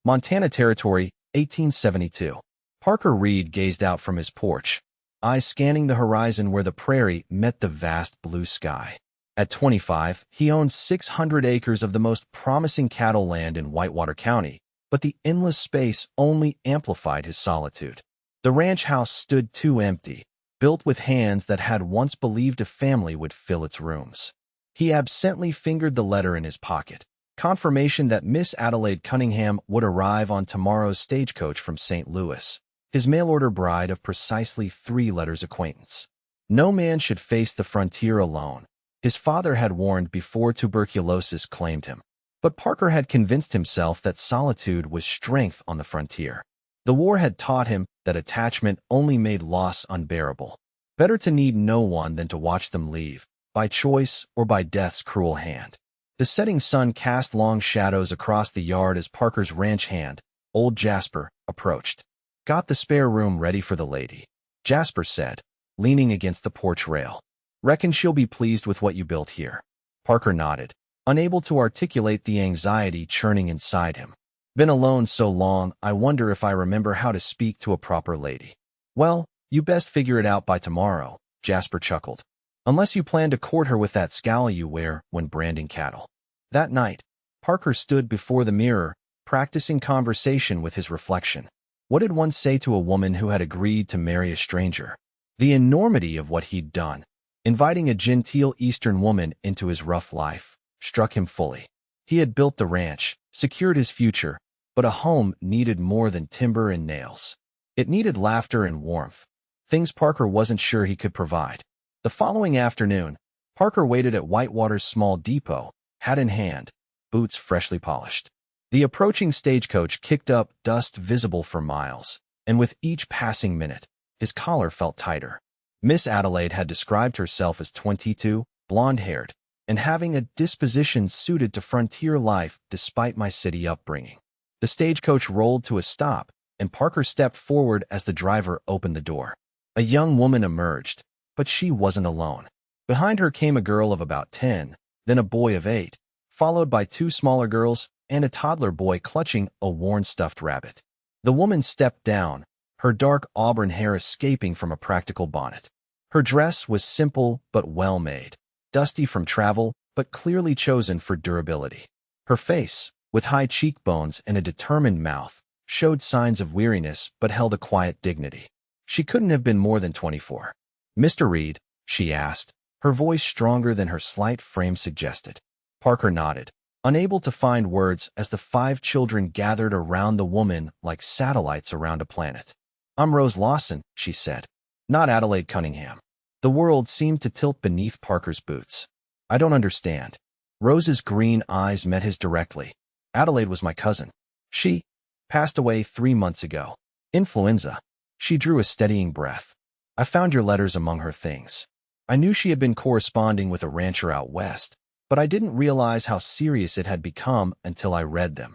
Montana Territory, 1872. Parker Reed gazed out from his porch, eyes scanning the horizon where the prairie met the vast blue sky. At 25, he owned 600 acres of the most promising cattle land in Whitewater County, but the endless space only amplified his solitude. The ranch house stood too empty, built with hands that had once believed a family would fill its rooms. He absently fingered the letter in his pocket, confirmation that Miss Adelaide Cunningham would arrive on tomorrow's stagecoach from St. Louis, his mail-order bride of precisely 3 letters acquaintance. No man should face the frontier alone, his father had warned before tuberculosis claimed him. But Parker had convinced himself that solitude was strength on the frontier. The war had taught him that attachment only made loss unbearable. Better to need no one than to watch them leave, by choice or by death's cruel hand. The setting sun cast long shadows across the yard as Parker's ranch hand, old Jasper, approached. "Got the spare room ready for the lady," Jasper said, leaning against the porch rail. "Reckon she'll be pleased with what you built here." Parker nodded, unable to articulate the anxiety churning inside him. "Been alone so long, I wonder if I remember how to speak to a proper lady." "Well, you best figure it out by tomorrow," Jasper chuckled. "Unless you plan to court her with that scowl you wear when branding cattle." That night, Parker stood before the mirror, practicing conversation with his reflection. What did one say to a woman who had agreed to marry a stranger? The enormity of what he'd done, inviting a genteel Eastern woman into his rough life, struck him fully. He had built the ranch, secured his future, but a home needed more than timber and nails. It needed laughter and warmth, things Parker wasn't sure he could provide. The following afternoon, Parker waited at Whitewater's small depot, hat in hand, boots freshly polished. The approaching stagecoach kicked up dust visible for miles, and with each passing minute, his collar felt tighter. Miss Adelaide had described herself as 22, blonde-haired, and having a disposition suited to frontier life despite my city upbringing. The stagecoach rolled to a stop, and Parker stepped forward as the driver opened the door. A young woman emerged, but she wasn't alone. Behind her came a girl of about 10, then a boy of 8, followed by 2 smaller girls and a toddler boy clutching a worn stuffed rabbit. The woman stepped down, her dark auburn hair escaping from a practical bonnet. Her dress was simple but well-made, dusty from travel but clearly chosen for durability. Her face, with high cheekbones and a determined mouth, showed signs of weariness but held a quiet dignity. She couldn't have been more than 24. "Mr. Reed?" she asked, her voice stronger than her slight frame suggested. Parker nodded, unable to find words as the 5 children gathered around the woman like satellites around a planet. "I'm Rose Lawson," she said, "not Adelaide Cunningham." The world seemed to tilt beneath Parker's boots. "I don't understand." Rose's green eyes met his directly. "Adelaide was my cousin. She passed away 3 months ago. Influenza." She drew a steadying breath. "I found your letters among her things. I knew she had been corresponding with a rancher out west, but I didn't realize how serious it had become until I read them."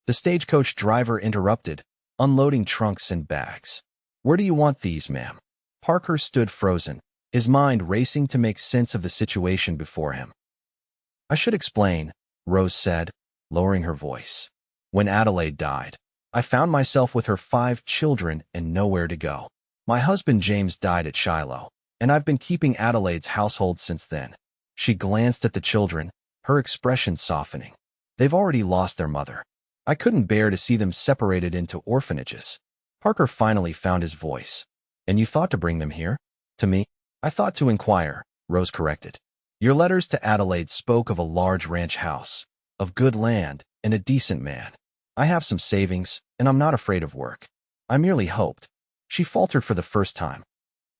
The stagecoach driver interrupted, unloading trunks and bags. "Where do you want these, ma'am?" Parker stood frozen, his mind racing to make sense of the situation before him. "I should explain," Rose said, lowering her voice. "When Adelaide died, I found myself with her 5 children and nowhere to go. My husband James died at Shiloh, and I've been keeping Adelaide's household since then." She glanced at the children, her expression softening. "They've already lost their mother. I couldn't bear to see them separated into orphanages." Parker finally found his voice. "And you thought to bring them here? To me?" "I thought to inquire," Rose corrected. "Your letters to Adelaide spoke of a large ranch house, of good land, and a decent man. I have some savings, and I'm not afraid of work. I merely hoped." She faltered for the first time.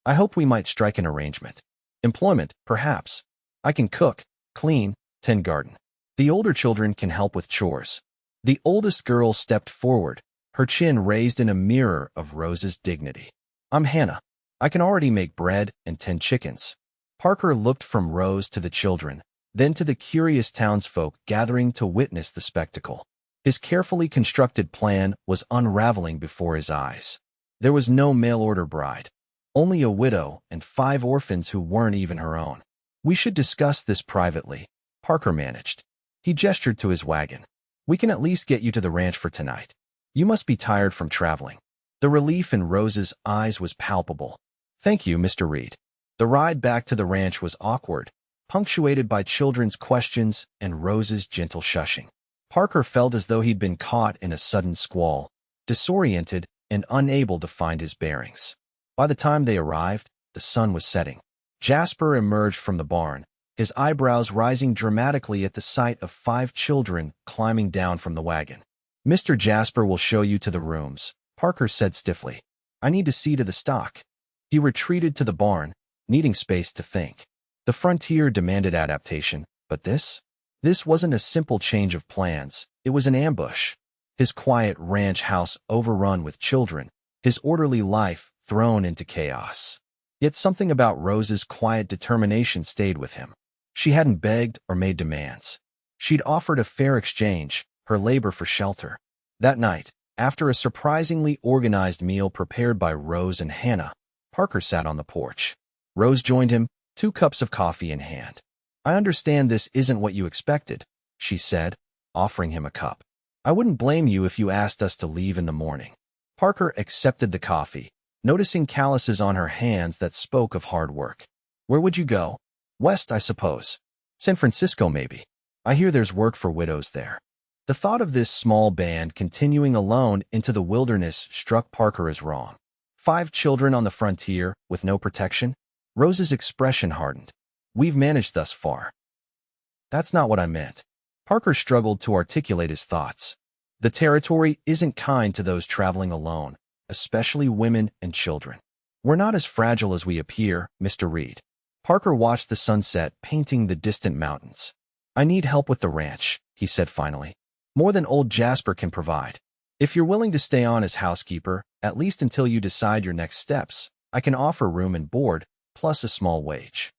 "I hope we might strike an arrangement. Employment, perhaps. I can cook, clean, tend garden. The older children can help with chores." The oldest girl stepped forward, her chin raised in a mirror of Rose's dignity. "I'm Hannah. I can already make bread and tend chickens." Parker looked from Rose to the children, then to the curious townsfolk gathering to witness the spectacle. His carefully constructed plan was unraveling before his eyes. There was no mail-order bride, only a widow and 5 orphans who weren't even her own. "We should discuss this privately," Parker managed. He gestured to his wagon. "We can at least get you to the ranch for tonight. You must be tired from traveling. The relief in Rose's eyes was palpable. Thank you, Mr. Reed. The ride back to the ranch was awkward, punctuated by children's questions and Rose's gentle shushing. Parker felt as though he'd been caught in a sudden squall, disoriented and unable to find his bearings. By the time they arrived, the sun was setting. Jasper emerged from the barn, his eyebrows rising dramatically at the sight of 5 children climbing down from the wagon. Mr. Jasper will show you to the rooms, Parker said stiffly. I need to see to the stock. He retreated to the barn, needing space to think. The frontier demanded adaptation, but this wasn't a simple change of plans. It was an ambush. His quiet ranch house overrun with children, his orderly life thrown into chaos. Yet something about Rose's quiet determination stayed with him. She hadn't begged or made demands. She'd offered a fair exchange, her labor for shelter. That night, after a surprisingly organized meal prepared by Rose and Hannah, Parker sat on the porch. Rose joined him, 2 cups of coffee in hand. I understand this isn't what you expected, she said, offering him a cup. I wouldn't blame you if you asked us to leave in the morning. Parker accepted the coffee, noticing calluses on her hands that spoke of hard work. Where would you go? West, I suppose. San Francisco, maybe. I hear there's work for widows there. The thought of this small band continuing alone into the wilderness struck Parker as wrong. 5 children on the frontier with no protection? Rose's expression hardened. We've managed thus far. That's not what I meant. Parker struggled to articulate his thoughts. The territory isn't kind to those traveling alone, especially women and children. We're not as fragile as we appear, Mr. Reed. Parker watched the sunset painting the distant mountains. I need help with the ranch, he said finally. More than old Jasper can provide. If you're willing to stay on as housekeeper, at least until you decide your next steps, I can offer room and board, plus a small wage.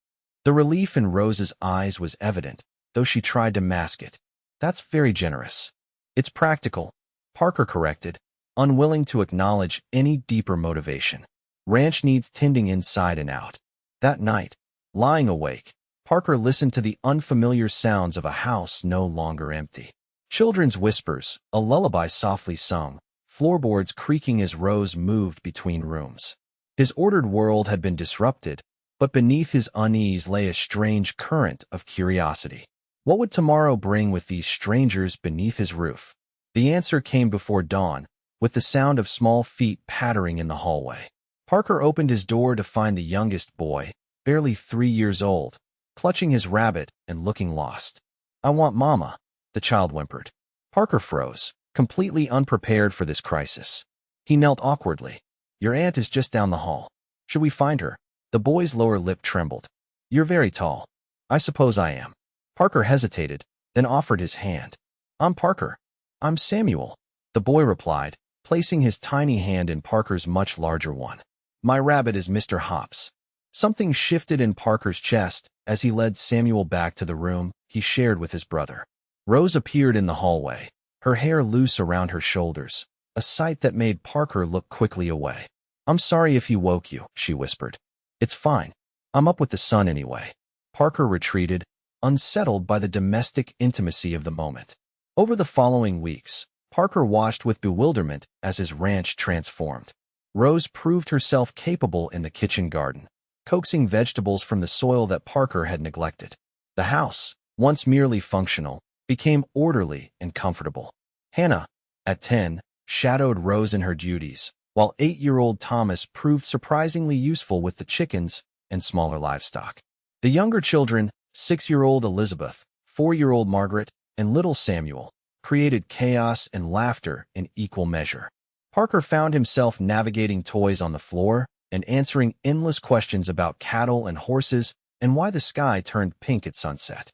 The relief in Rose's eyes was evident, though she tried to mask it. That's very generous. It's practical, Parker corrected, unwilling to acknowledge any deeper motivation. Ranch needs tending inside and out. That night, lying awake, Parker listened to the unfamiliar sounds of a house no longer empty. Children's whispers, a lullaby softly sung, floorboards creaking as Rose moved between rooms. His ordered world had been disrupted, but beneath his unease lay a strange current of curiosity. What would tomorrow bring with these strangers beneath his roof? The answer came before dawn, with the sound of small feet pattering in the hallway. Parker opened his door to find the youngest boy, barely 3 years old, clutching his rabbit and looking lost. I want Mama, the child whimpered. Parker froze, completely unprepared for this crisis. He knelt awkwardly. Your aunt is just down the hall. Should we find her? The boy's lower lip trembled. You're very tall. I suppose I am. Parker hesitated, then offered his hand. I'm Parker. I'm Samuel, the boy replied, placing his tiny hand in Parker's much larger one. My rabbit is Mr. Hops. Something shifted in Parker's chest as he led Samuel back to the room he shared with his brother. Rose appeared in the hallway, her hair loose around her shoulders, a sight that made Parker look quickly away. I'm sorry if he woke you, she whispered. It's fine. I'm up with the sun anyway. Parker retreated, unsettled by the domestic intimacy of the moment. Over the following weeks, Parker watched with bewilderment as his ranch transformed. Rose proved herself capable in the kitchen garden, coaxing vegetables from the soil that Parker had neglected. The house, once merely functional, became orderly and comfortable. Hannah, at 10, shadowed Rose in her duties, while 8-year-old Thomas proved surprisingly useful with the chickens and smaller livestock. The younger children, 6-year-old Elizabeth, 4-year-old Margaret, and little Samuel, created chaos and laughter in equal measure. Parker found himself navigating toys on the floor and answering endless questions about cattle and horses and why the sky turned pink at sunset.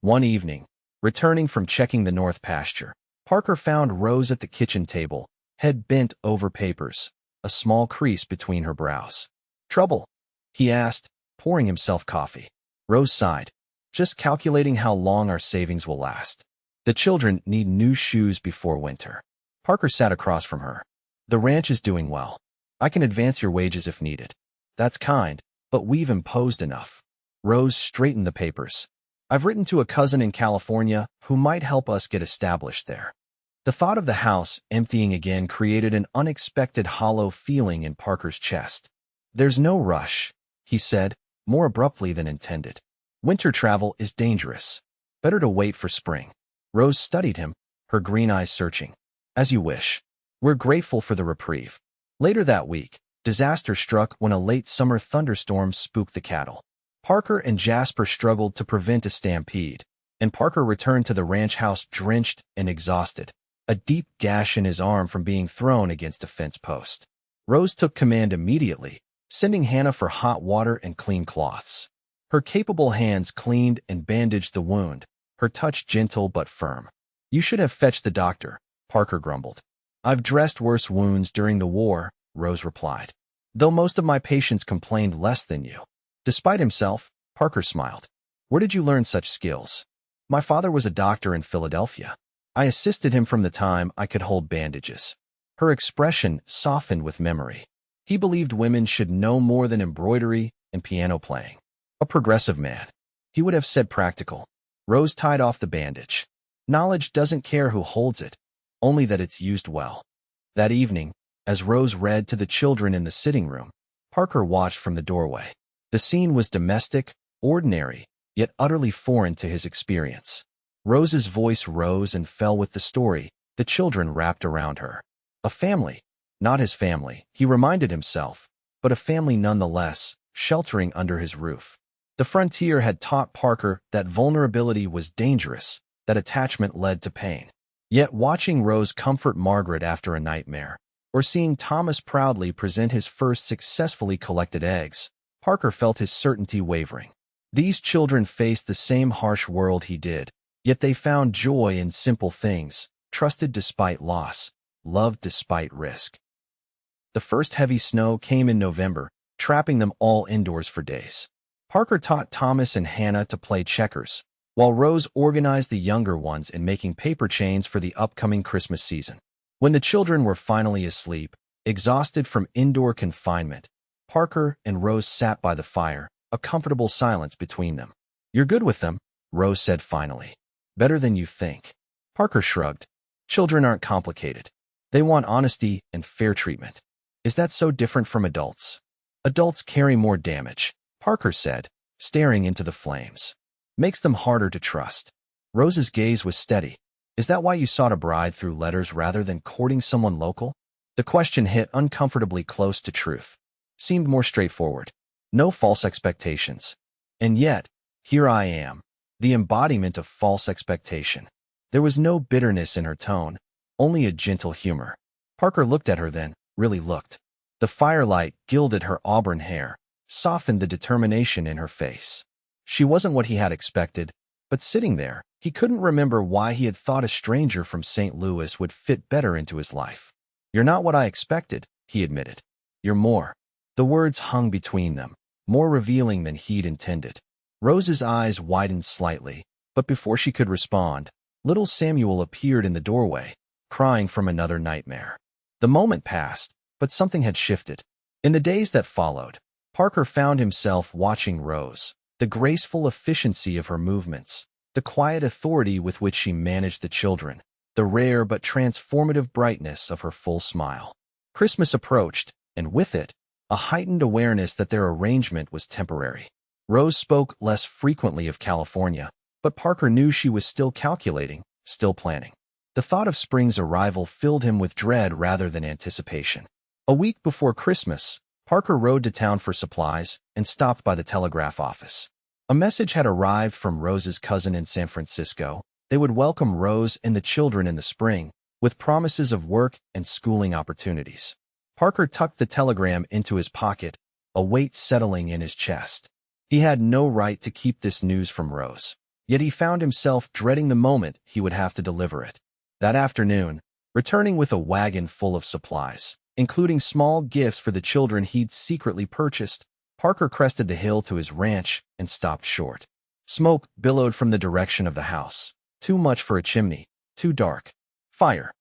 One evening, returning from checking the north pasture, Parker found Rose at the kitchen table, head bent over papers, a small crease between her brows. Trouble? He asked, pouring himself coffee. Rose sighed. Just calculating how long our savings will last. The children need new shoes before winter. Parker sat across from her. The ranch is doing well. I can advance your wages if needed. That's kind, but we've imposed enough. Rose straightened the papers. I've written to a cousin in California who might help us get established there. The thought of the house emptying again created an unexpected hollow feeling in Parker's chest. "There's no rush," he said, more abruptly than intended. "Winter travel is dangerous. Better to wait for spring." Rose studied him, her green eyes searching. "As you wish. We're grateful for the reprieve." Later that week, disaster struck when a late summer thunderstorm spooked the cattle. Parker and Jasper struggled to prevent a stampede, and Parker returned to the ranch house drenched and exhausted, a deep gash in his arm from being thrown against a fence post. Rose took command immediately, sending Hannah for hot water and clean cloths. Her capable hands cleaned and bandaged the wound, her touch gentle but firm. "You should have fetched the doctor," Parker grumbled. "I've dressed worse wounds during the war," Rose replied, "though most of my patients complained less than you." Despite himself, Parker smiled. "Where did you learn such skills?" "My father was a doctor in Philadelphia. I assisted him from the time I could hold bandages." Her expression softened with memory. He believed women should know more than embroidery and piano playing. A progressive man. He would have said practical. Rose tied off the bandage. "Knowledge doesn't care who holds it, only that it's used well." That evening, as Rose read to the children in the sitting room, Parker watched from the doorway. The scene was domestic, ordinary, yet utterly foreign to his experience. Rose's voice rose and fell with the story, the children wrapped around her. A family. Not his family, he reminded himself, but a family nonetheless, sheltering under his roof. The frontier had taught Parker that vulnerability was dangerous, that attachment led to pain. Yet watching Rose comfort Margaret after a nightmare, or seeing Thomas proudly present his first successfully collected eggs, Parker felt his certainty wavering. These children faced the same harsh world he did, yet they found joy in simple things, trusted despite loss, loved despite risk. The first heavy snow came in November, trapping them all indoors for days. Parker taught Thomas and Hannah to play checkers, while Rose organized the younger ones in making paper chains for the upcoming Christmas season. When the children were finally asleep, exhausted from indoor confinement, Parker and Rose sat by the fire, a comfortable silence between them. "You're good with them," Rose said finally. "Better than you think." Parker shrugged. "Children aren't complicated. They want honesty and fair treatment." "Is that so different from adults?" "Adults carry more damage," Parker said, staring into the flames. "Makes them harder to trust." Rose's gaze was steady. "Is that why you sought a bride through letters rather than courting someone local?" The question hit uncomfortably close to truth. Seemed more straightforward. No false expectations. And yet, here I am, the embodiment of false expectation. There was no bitterness in her tone, only a gentle humor. Parker looked at her then, really looked. The firelight gilded her auburn hair, softened the determination in her face. She wasn't what he had expected, but sitting there, he couldn't remember why he had thought a stranger from St. Louis would fit better into his life. "You're not what I expected," he admitted. "You're more." The words hung between them, more revealing than he'd intended. Rose's eyes widened slightly, but before she could respond, little Samuel appeared in the doorway, crying from another nightmare. The moment passed, but something had shifted. In the days that followed, Parker found himself watching Rose, the graceful efficiency of her movements, the quiet authority with which she managed the children, the rare but transformative brightness of her full smile. Christmas approached, and with it, a heightened awareness that their arrangement was temporary. Rose spoke less frequently of California, but Parker knew she was still calculating, still planning. The thought of spring's arrival filled him with dread rather than anticipation. A week before Christmas, Parker rode to town for supplies and stopped by the telegraph office. A message had arrived from Rose's cousin in San Francisco. They would welcome Rose and the children in the spring, with promises of work and schooling opportunities. Parker tucked the telegram into his pocket, a weight settling in his chest. He had no right to keep this news from Rose, yet he found himself dreading the moment he would have to deliver it. That afternoon, returning with a wagon full of supplies, including small gifts for the children he'd secretly purchased, Parker crested the hill to his ranch and stopped short. Smoke billowed from the direction of the house. Too much for a chimney, too dark. Fire.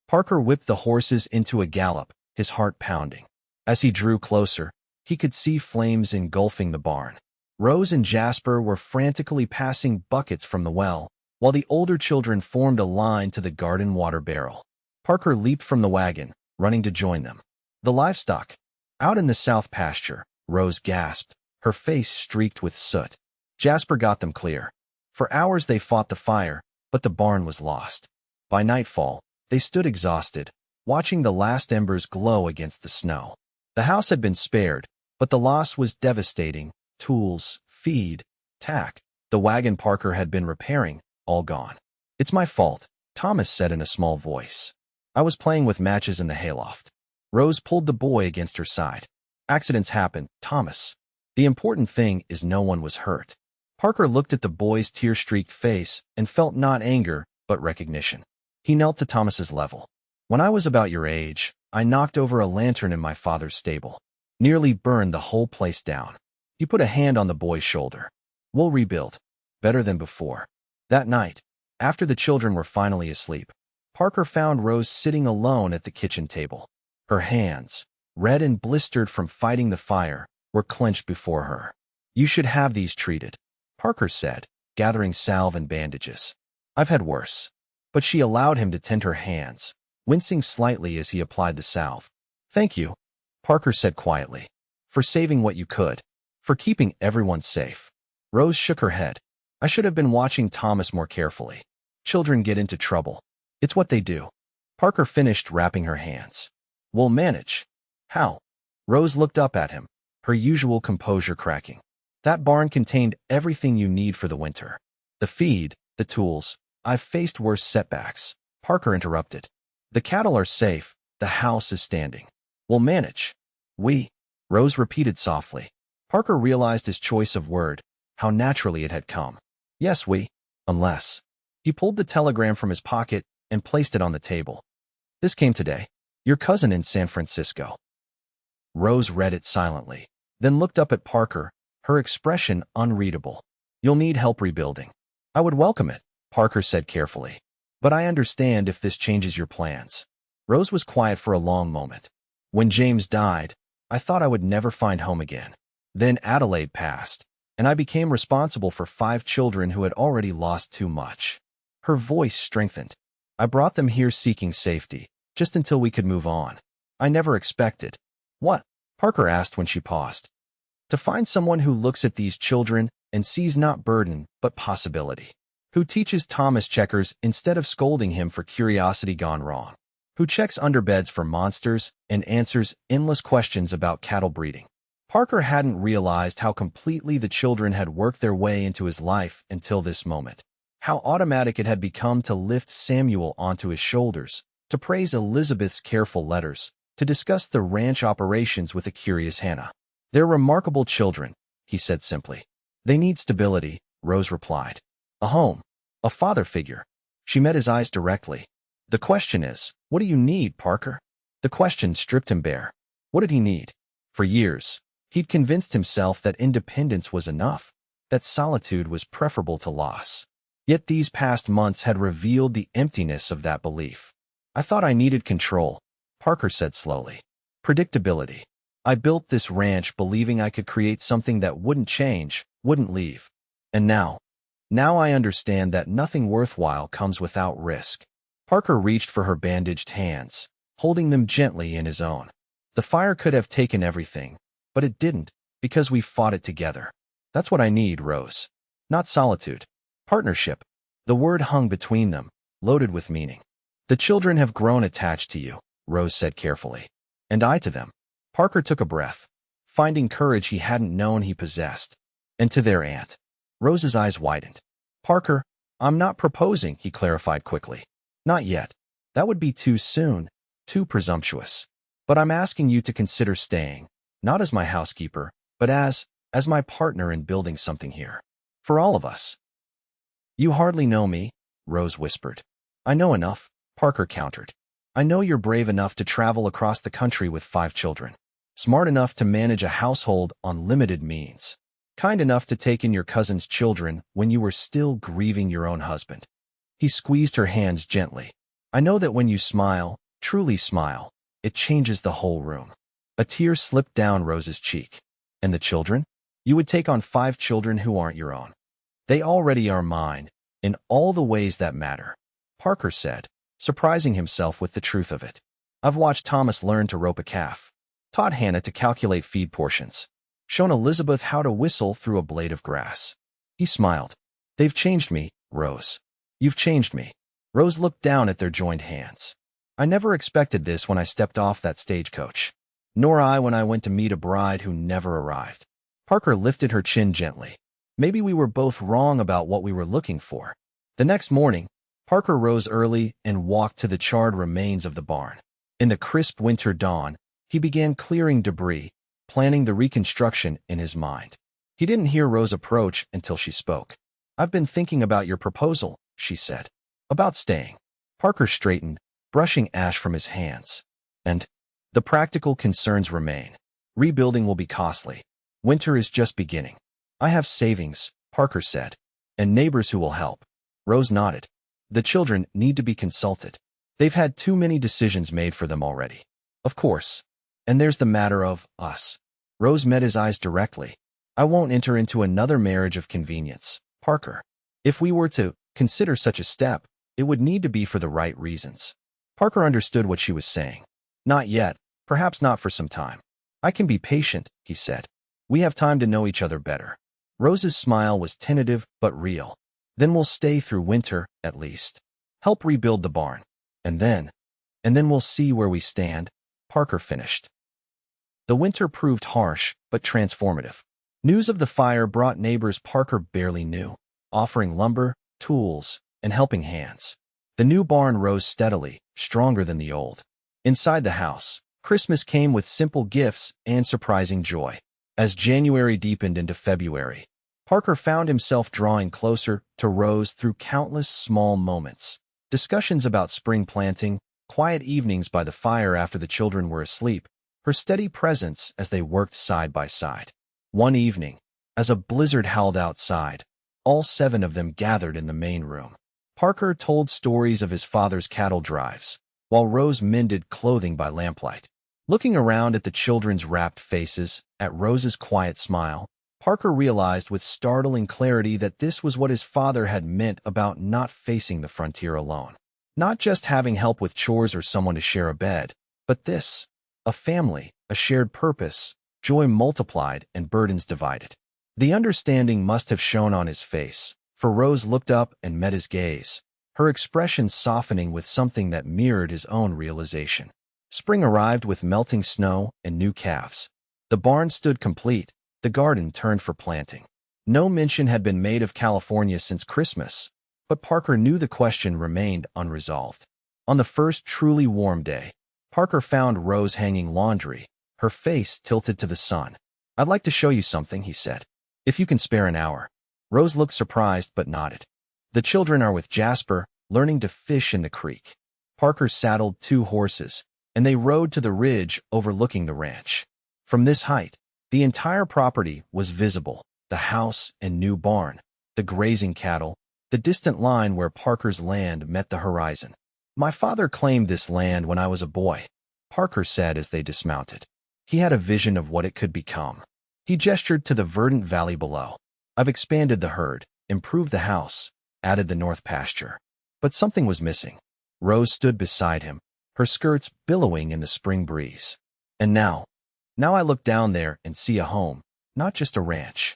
Parker whipped the horses into a gallop, his heart pounding. As he drew closer, he could see flames engulfing the barn. Rose and Jasper were frantically passing buckets from the well, while the older children formed a line to the garden water barrel. Parker leaped from the wagon, running to join them. The livestock. Out in the south pasture, Rose gasped, her face streaked with soot. Jasper got them clear. For hours they fought the fire, but the barn was lost. By nightfall, they stood exhausted, watching the last embers glow against the snow. The house had been spared, but the loss was devastating. Tools, feed, tack. The wagon Parker had been repairing, all gone. "It's my fault," Thomas said in a small voice. "I was playing with matches in the hayloft." Rose pulled the boy against her side. "Accidents happen, Thomas. The important thing is no one was hurt." Parker looked at the boy's tear-streaked face and felt not anger, but recognition. He knelt to Thomas's level. "When I was about your age, I knocked over a lantern in my father's stable. Nearly burned the whole place down." He put a hand on the boy's shoulder. "We'll rebuild. Better than before." That night, after the children were finally asleep, Parker found Rose sitting alone at the kitchen table. Her hands, red and blistered from fighting the fire, were clenched before her. "You should have these treated," Parker said, gathering salve and bandages. "I've had worse." But she allowed him to tend her hands, wincing slightly as he applied the salve. "Thank you," Parker said quietly, "for saving what you could, for keeping everyone safe." Rose shook her head. "I should have been watching Thomas more carefully. Children get into trouble. It's what they do." Parker finished wrapping her hands. "We'll manage." "How?" Rose looked up at him, her usual composure cracking. "That barn contained everything you need for the winter. The feed, the tools. I've faced worse setbacks." Parker interrupted. "The cattle are safe. The house is standing. We'll manage." "We," Rose repeated softly. Parker realized his choice of word, how naturally it had come. "Yes, we. Unless." He pulled the telegram from his pocket and placed it on the table. "This came today. Your cousin in San Francisco." Rose read it silently, then looked up at Parker, her expression unreadable. "You'll need help rebuilding." "I would welcome it," Parker said carefully. "But I understand if this changes your plans." Rose was quiet for a long moment. "When James died, I thought I would never find home again. Then Adelaide passed, and I became responsible for 5 children who had already lost too much." Her voice strengthened. "I brought them here seeking safety, just until we could move on. I never expected." "What?" Parker asked when she paused. "To find someone who looks at these children and sees not burden, but possibility. Who teaches Thomas checkers instead of scolding him for curiosity gone wrong. Who checks underbeds for monsters and answers endless questions about cattle breeding." Parker hadn't realized how completely the children had worked their way into his life until this moment. How automatic it had become to lift Samuel onto his shoulders, to praise Elizabeth's careful letters, to discuss the ranch operations with a curious Hannah. "They're remarkable children," he said simply. "They need stability," Rose replied. "A home. A father figure." She met his eyes directly. "The question is, what do you need, Parker?" The question stripped him bare. What did he need? For years, he'd convinced himself that independence was enough, that solitude was preferable to loss. Yet these past months had revealed the emptiness of that belief. "I thought I needed control," Parker said slowly. "Predictability. I built this ranch believing I could create something that wouldn't change, wouldn't leave. And now I understand that nothing worthwhile comes without risk." Parker reached for her bandaged hands, holding them gently in his own. "The fire could have taken everything, but it didn't, because we fought it together. That's what I need, Rose. Not solitude. Partnership." The word hung between them, loaded with meaning. "The children have grown attached to you," Rose said carefully. "And I to them." Parker took a breath, finding courage he hadn't known he possessed. "And to their aunt." Rose's eyes widened. "Parker, I'm not proposing," he clarified quickly. "Not yet. That would be too soon, too presumptuous. But I'm asking you to consider staying, not as my housekeeper, but as my partner in building something here. For all of us." "You hardly know me," Rose whispered. "I know enough," Parker countered. "I know you're brave enough to travel across the country with 5 children. Smart enough to manage a household on limited means. Kind enough to take in your cousin's children when you were still grieving your own husband." He squeezed her hands gently. "I know that when you smile, truly smile, it changes the whole room." A tear slipped down Rose's cheek. "And the children? You would take on 5 children who aren't your own." "They already are mine," in all the ways that matter, Parker said, surprising himself with the truth of it. I've watched Thomas learn to rope a calf, taught Hannah to calculate feed portions, shown Elizabeth how to whistle through a blade of grass. He smiled. They've changed me, Rose. You've changed me. Rose looked down at their joined hands. I never expected this when I stepped off that stagecoach, nor I when I went to meet a bride who never arrived. Parker lifted her chin gently. Maybe we were both wrong about what we were looking for. The next morning, Parker rose early and walked to the charred remains of the barn. In the crisp winter dawn, he began clearing debris, planning the reconstruction in his mind. He didn't hear Rose approach until she spoke. I've been thinking about your proposal, she said. About staying. Parker straightened, brushing ash from his hands. And the practical concerns remain. Rebuilding will be costly. Winter is just beginning. I have savings, Parker said, and neighbors who will help. Rose nodded. The children need to be consulted. They've had too many decisions made for them already. Of course. And there's the matter of us. Rose met his eyes directly. I won't enter into another marriage of convenience, Parker. If we were to consider such a step, it would need to be for the right reasons. Parker understood what she was saying. Not yet, perhaps not for some time. I can be patient, he said. We have time to know each other better. Rose's smile was tentative but real. Then we'll stay through winter, at least. Help rebuild the barn. And then we'll see where we stand, Parker finished. The winter proved harsh, but transformative. News of the fire brought neighbors Parker barely knew, offering lumber, tools, and helping hands. The new barn rose steadily, stronger than the old. Inside the house, Christmas came with simple gifts and surprising joy. As January deepened into February, Parker found himself drawing closer to Rose through countless small moments. Discussions about spring planting, quiet evenings by the fire after the children were asleep, her steady presence as they worked side by side. One evening, as a blizzard howled outside, all 7 of them gathered in the main room. Parker told stories of his father's cattle drives, while Rose mended clothing by lamplight. Looking around at the children's rapt faces, at Rose's quiet smile, Parker realized with startling clarity that this was what his father had meant about not facing the frontier alone. Not just having help with chores or someone to share a bed, but this, a family, a shared purpose, joy multiplied and burdens divided. The understanding must have shown on his face, for Rose looked up and met his gaze, her expression softening with something that mirrored his own realization. Spring arrived with melting snow and new calves. The barn stood complete, the garden turned for planting. No mention had been made of California since Christmas, but Parker knew the question remained unresolved. On the first truly warm day, Parker found Rose hanging laundry, her face tilted to the sun. I'd like to show you something, he said. If you can spare an hour. Rose looked surprised but nodded. The children are with Jasper, learning to fish in the creek. Parker saddled 2 horses, and they rode to the ridge overlooking the ranch. From this height, the entire property was visible, the house and new barn, the grazing cattle, the distant line where Parker's land met the horizon. My father claimed this land when I was a boy, Parker said as they dismounted. He had a vision of what it could become. He gestured to the verdant valley below. I've expanded the herd, improved the house, added the north pasture. But something was missing. Rose stood beside him, her skirts billowing in the spring breeze. And now I look down there and see a home, not just a ranch.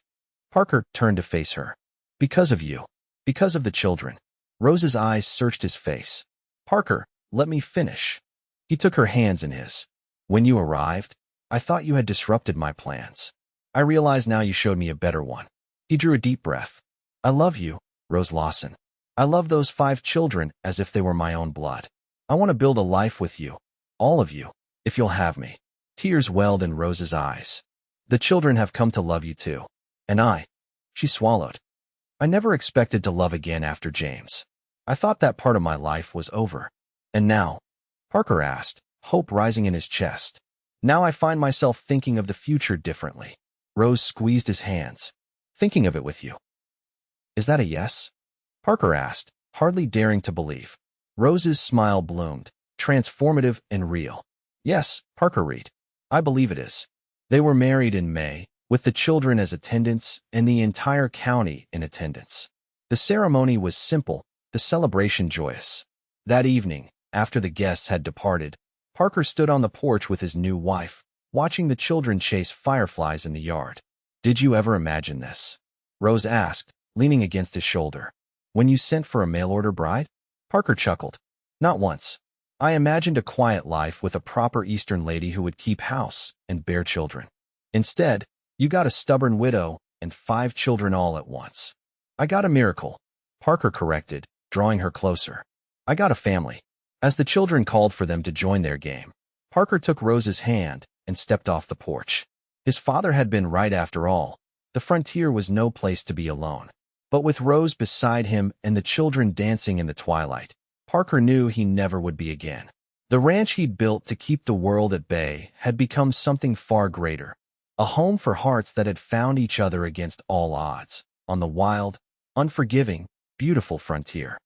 Parker turned to face her. Because of you. Because of the children. Rose's eyes searched his face. Parker, let me finish. He took her hands in his. When you arrived, I thought you had disrupted my plans. I realize now you showed me a better one. He drew a deep breath. I love you, Rose Lawson. I love those 5 children as if they were my own blood. I want to build a life with you, all of you, if you'll have me. Tears welled in Rose's eyes. The children have come to love you too. And she swallowed. I never expected to love again after James. I thought that part of my life was over. And now, Parker asked, hope rising in his chest. Now I find myself thinking of the future differently. Rose squeezed his hands. Thinking of it with you. Is that a yes? Parker asked, hardly daring to believe. Rose's smile bloomed, transformative and real. Yes, Parker Reed. I believe it is. They were married in May, with the children as attendants and the entire county in attendance. The ceremony was simple, the celebration joyous. That evening, after the guests had departed, Parker stood on the porch with his new wife, watching the children chase fireflies in the yard. "Did you ever imagine this?" Rose asked, leaning against his shoulder. "When you sent for a mail-order bride?" Parker chuckled. "Not once. I imagined a quiet life with a proper Eastern lady who would keep house and bear children. Instead, you got a stubborn widow and 5 children all at once." "I got a miracle," Parker corrected, drawing her closer. "I got a family." As the children called for them to join their game, Parker took Rose's hand and stepped off the porch. His father had been right after all. The frontier was no place to be alone. But with Rose beside him and the children dancing in the twilight, Parker knew he never would be again. The ranch he'd built to keep the world at bay had become something far greater, a home for hearts that had found each other against all odds, on the wild, unforgiving, beautiful frontier.